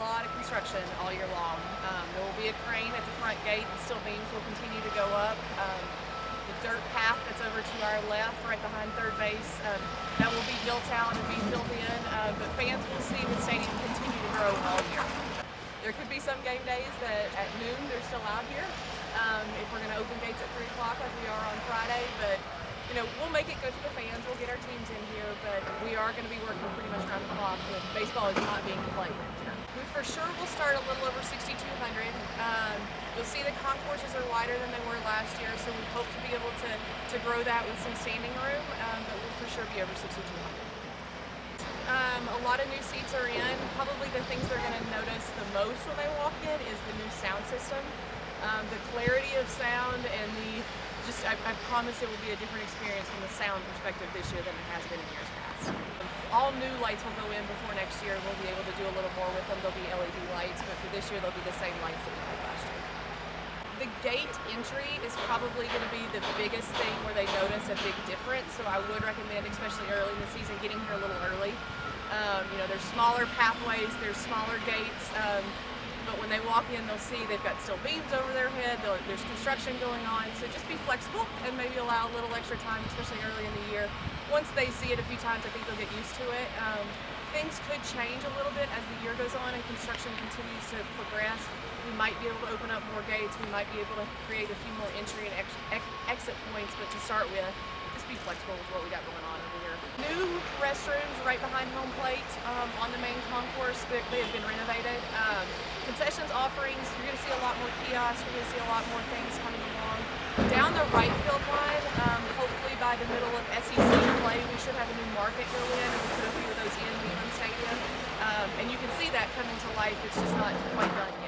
lot of construction all year long. There will be a crane at the front gate and steel beams will continue to go up. The dirt path that's over to our left, right behind third base, that will be built out and be filled in, but fans will see the stadium continue to grow all year. There could be some game days that at noon they're still out here, if we're going to open gates at 3 o'clock like we are on Friday, but we'll make it good for the fans, we'll get our teams in here, but we are going to be working pretty much around the clock when baseball is not being played. We for sure will start a little over 6,200. You'll see the concourses are wider than they were last year, so we hope to be able to grow that with some standing room, but we'll for sure be over 6,200. A lot of new seats are in. Probably the things they're going to notice the most when they walk in is the new sound system. The clarity of sound and I promise it will be a different experience from the sound perspective this year than it has been in years past. All new lights will go in before next year. We'll be able to do a little more with them. They'll be LED lights, but for this year they'll be the same lights that we had last year. The gate entry is probably going to be the biggest thing where they notice a big difference, so I would recommend, especially early in the season, getting here a little early. There's smaller pathways, there's smaller gates, but when they walk in, they'll see they've got steel beams over their head, there's construction going on, so just be flexible and maybe allow a little extra time, especially early in the year. Once they see it a few times, I think they'll get used to it. Things could change a little bit as the year goes on and construction continues to progress. We might be able to open up more gates, we might be able to create a few more entry and exit points, but to start with, just be flexible with what we got going on over here. New restrooms right behind home plate on the main concourse. They have been renovated. Concessions offerings, you're going to see a lot more kiosks, you're going to see a lot more things coming along. Down the right field line, hopefully by the middle of SEC play, we should have a new market go in, and we'll put a few of those in Lindsey Nelson Stadium. And you can see that coming to life, it's just not quite done yet.